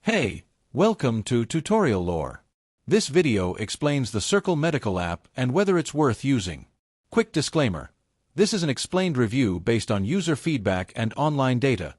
Hey, welcome to Tutorial Lore. This video explains the Circle Medical app and whether it's worth using. Quick disclaimer. This is an explained review based on user feedback and online data,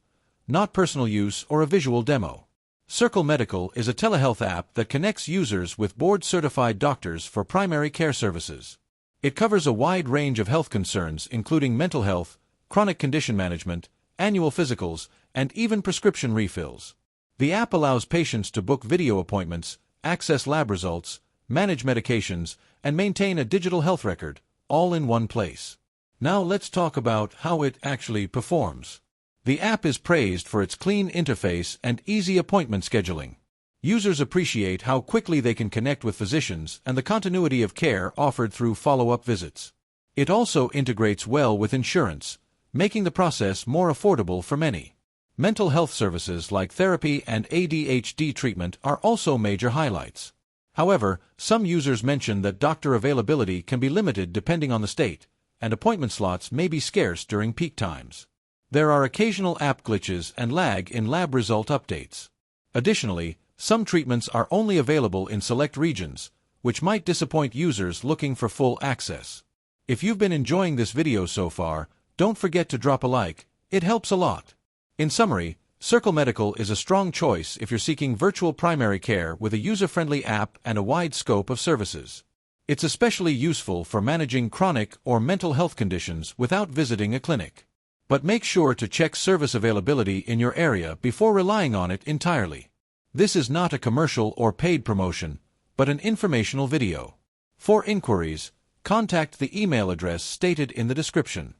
not personal use or a visual demo. Circle Medical is a telehealth app that connects users with board-certified doctors for primary care services. It covers a wide range of health concerns including mental health, chronic condition management, annual physicals, and even prescription refills. The app allows patients to book video appointments, access lab results, manage medications, and maintain a digital health record, all in one place. Now let's talk about how it actually performs. The app is praised for its clean interface and easy appointment scheduling. Users appreciate how quickly they can connect with physicians and the continuity of care offered through follow-up visits. It also integrates well with insurance, making the process more affordable for many. Mental health services like therapy and ADHD treatment are also major highlights. However, some users mention that doctor availability can be limited depending on the state, and appointment slots may be scarce during peak times. There are occasional app glitches and lag in lab result updates. Additionally, some treatments are only available in select regions, which might disappoint users looking for full access. If you've been enjoying this video so far, don't forget to drop a like, it helps a lot. In summary, Circle Medical is a strong choice if you're seeking virtual primary care with a user-friendly app and a wide scope of services. It's especially useful for managing chronic or mental health conditions without visiting a clinic. But make sure to check service availability in your area before relying on it entirely. This is not a commercial or paid promotion, but an informational video. For inquiries, contact the email address stated in the description.